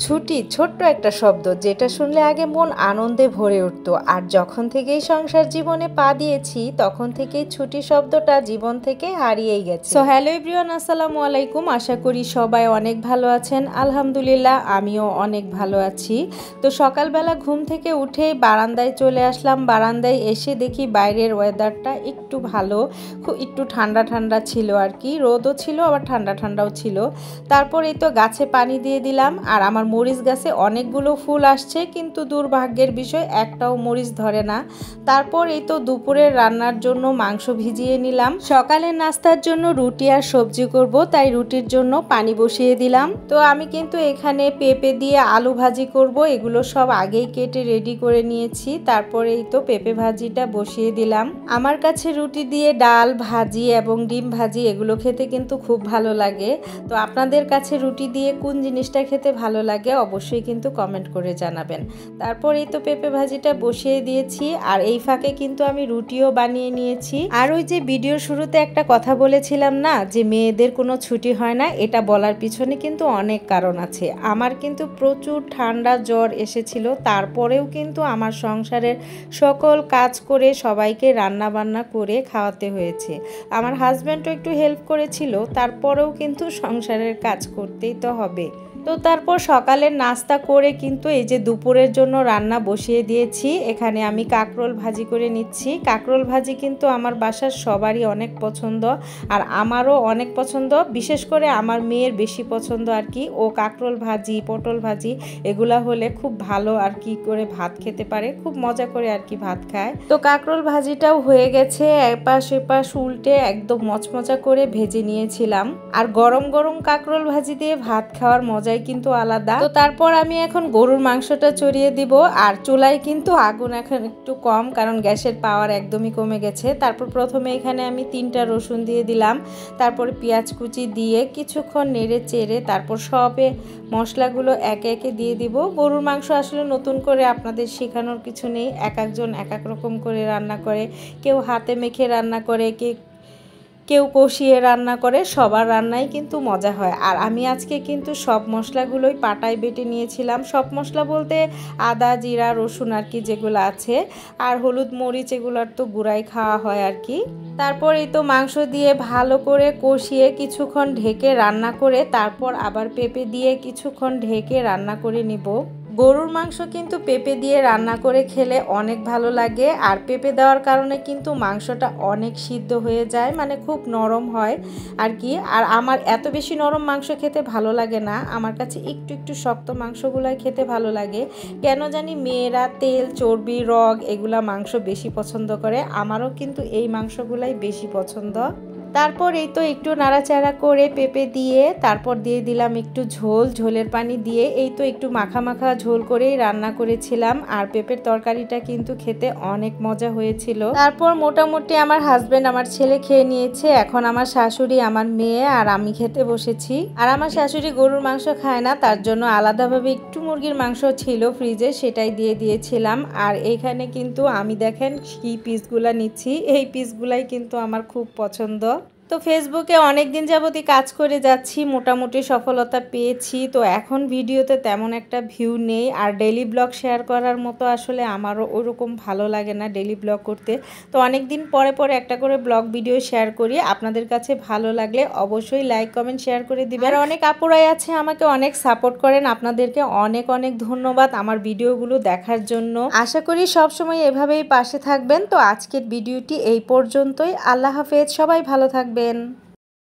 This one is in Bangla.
ছুটি ছোট্ট একটা শব্দ, যেটা শুনলে আগে মন আনন্দে ভরে উঠত। আর যখন থেকেই সংসার জীবনে পা দিয়েছি তখন থেকেই ছুটি শব্দটা জীবন থেকে হারিয়েই গেছে। সো হ্যালো এভরিওয়ান, আসসালামু আলাইকুম। আশা করি সবাই অনেক ভালো আছেন। আলহামদুলিল্লাহ, আমিও অনেক ভালো আছি। তো সকালবেলা ঘুম থেকে উঠে বারান্দায় চলে আসলাম। বারান্দায় এসে দেখি বাইরের ওয়েদারটা একটু ভালো, একটু ঠান্ডা ঠান্ডা ছিল আর কি, রোদও ছিল আবার ঠান্ডা ঠান্ডাও ছিল। তারপর এই তো গাছে পানি দিয়ে দিলাম। আর আমার মরিচ গাছে অনেকগুলো ফুল আসছে, কিন্তু দুর্ভাগ্যের বিষয় একটাও মরিচ ধরে না। তারপর এই তো দুপুরের রান্নার জন্য মাংস ভিজিয়ে নিলাম। সকালের নাস্তার জন্য রুটি আর সবজি করব, তাই রুটির জন্য পানি বসিয়ে দিলাম। তো আমি কিন্তু এখানে পেঁপে দিয়ে আলু ভাজি করব, এগুলো সব আগেই কেটে রেডি করে নিয়েছি। তারপরে এই তো পেঁপে ভাজিটা বসিয়ে দিলাম। আমার কাছে রুটি দিয়ে ডাল ভাজি এবং ডিম ভাজি এগুলো খেতে কিন্তু খুব ভালো লাগে। তো আপনাদের কাছে রুটি দিয়ে কোন জিনিসটা খেতে ভালো লাগে অবশ্যই কিন্তু কমেন্ট করে জানাবেন। তারপর এই তো পেঁপে ভাজিটা বসিয়ে দিয়েছি, আর এই ফাঁকে কিন্তু আমি রুটিও বানিয়ে নিয়েছি। আর ওই যে ভিডিওর শুরুতে একটা কথা বলেছিলাম না যে মেয়েদের কোনো ছুটি হয় না, এটা বলার পিছনে কিন্তু অনেক কারণ আছে। আমার কিন্তু প্রচুর ঠান্ডা জ্বর এসেছিল, তারপরেও কিন্তু আমার সংসারের সকল কাজ করে সবাইকে রান্না বান্না করে খাওয়াতে হয়েছে। আমার হাজব্যান্ডও একটু হেল্প করেছিল, তারপরেও কিন্তু সংসারের কাজ করতেই তো হবে। তো তারপর সকালের নাস্তা করে কিন্তু এই যে দুপুরের জন্য রান্না বসিয়ে দিয়েছি। এখানে আমি কাঁকরোল ভাজি করে নিচ্ছি। কাঁকরোল ভাজি কিন্তু আমার বাসার সবারই অনেক পছন্দ, আর আমারও অনেক পছন্দ। বিশেষ করে আমার মেয়ের বেশি পছন্দ আর কি। ও কাঁকরোল ভাজি, পটল ভাজি এগুলা হলে খুব ভালো আর কি করে ভাত খেতে পারে, খুব মজা করে আর কি ভাত খায়। তো কাঁকরোল ভাজিটাও হয়ে গেছে, এপাশ এপাশ উল্টে একদম মচমচা করে ভেজে নিয়েছিলাম। আর গরম গরম কাঁকরোল ভাজি দিয়ে ভাত খাওয়ার মজা কিন্তু আলাদা। তো তারপর আমি এখন গরুর মাংসটা চড়িয়ে দিব। আর চুলায় কিন্তু আগুন এখন একটু কম, কারণ গ্যাসের পাওয়ার একদমই কমে গেছে। তারপর প্রথমে এখানে আমি 3টা রসুন দিয়ে দিলাম, তারপর পেঁয়াজ কুচি দিয়ে কিছুক্ষণ নেড়ে চেড়ে তারপর সবে মশলাগুলো একে একে দিয়ে দিব। গরুর মাংস আসলে নতুন করে আপনাদের শেখানোর কিছু নেই, এক একজন এক এক রকম করে রান্না করে। কেউ হাতে মেখে রান্না করে, কেউ কষিয়ে রান্না করে, সবার রান্নাই কিন্তু মজা হয়। আর আমি আজকে কিন্তু সব মশলাগুলোই পাটায় বেটে নিয়েছিলাম। সব মশলা বলতে আদা জিরা রসুন আর কি যেগুলো আছে, আর হলুদ মরিচ এগুলোর তো গুঁড়াই খাওয়া হয় আর কি। তারপর এই তো মাংস দিয়ে ভালো করে কষিয়ে কিছুক্ষণ ঢেকে রান্না করে তারপর আবার পেঁপে দিয়ে কিছুক্ষণ ঢেকে রান্না করে নিব। গরুর মাংস কিন্তু পেঁপে দিয়ে রান্না করে খেলে অনেক ভালো লাগে। আর পেঁপে দেওয়ার কারণে কিন্তু মাংসটা অনেক সিদ্ধ হয়ে যায়, মানে খুব নরম হয় আর কি। আর আমার এত বেশি নরম মাংস খেতে ভালো লাগে না, আমার কাছে একটু একটু শক্ত মাংসগুলাই খেতে ভালো লাগে। কেন জানি মেয়েরা তেল চর্বি রগ এগুলা মাংস বেশি পছন্দ করে, আমারও কিন্তু এই মাংসগুলাই বেশি পছন্দ। তারপর এই তো একটু নাড়াচাড়া করে পেঁপে দিয়ে তারপর দিয়ে দিলাম একটু ঝোল, ঝোলের পানি দিয়ে এই তো একটু মাখা মাখা ঝোল করেই রান্না করেছিলাম। আর পেঁপের তরকারিটা কিন্তু খেতে অনেক মজা হয়েছিল। তারপর মোটামুটি আমার হাজবেন্ড আমার ছেলে খেয়ে নিয়েছে, এখন আমার শাশুড়ি আমার মেয়ে আর আমি খেতে বসেছি। আর আমার শাশুড়ি গরুর মাংস খায় না, তার জন্য আলাদাভাবে একটু মুরগির মাংস ছিল ফ্রিজে, সেটাই দিয়ে দিয়েছিলাম। আর এইখানে কিন্তু আমি দেখেন কি পিসগুলা নিচ্ছি, এই পিসগুলাই কিন্তু আমার খুব পছন্দ। তো ফেসবুকে অনেক দিন যাবতই কাজ করে যাচ্ছি, মোটামুটি সফলতা পেয়েছি। তো এখন ভিডিওতে তেমন একটা ভিউ নেই, আর ডেইলি ব্লগ শেয়ার করার মতো আসলে আমারও ওরকম ভালো লাগে না ডেইলি ব্লগ করতে। তো অনেক দিন পরে পরে একটা করে ব্লগ ভিডিও শেয়ার করি, আপনাদের কাছে ভালো লাগলে অবশ্যই লাইক কমেন্ট শেয়ার করে দিবেন। আর অনেক আপুরাই আছে আমাকে অনেক সাপোর্ট করেন, আপনাদেরকে অনেক অনেক ধন্যবাদ আমার ভিডিওগুলো দেখার জন্য। আশা করি সবসময় এভাবেই পাশে থাকবেন। তো আজকের ভিডিওটি এই পর্যন্তই। আল্লাহ হাফেজ, সবাই ভালো থাকবেন।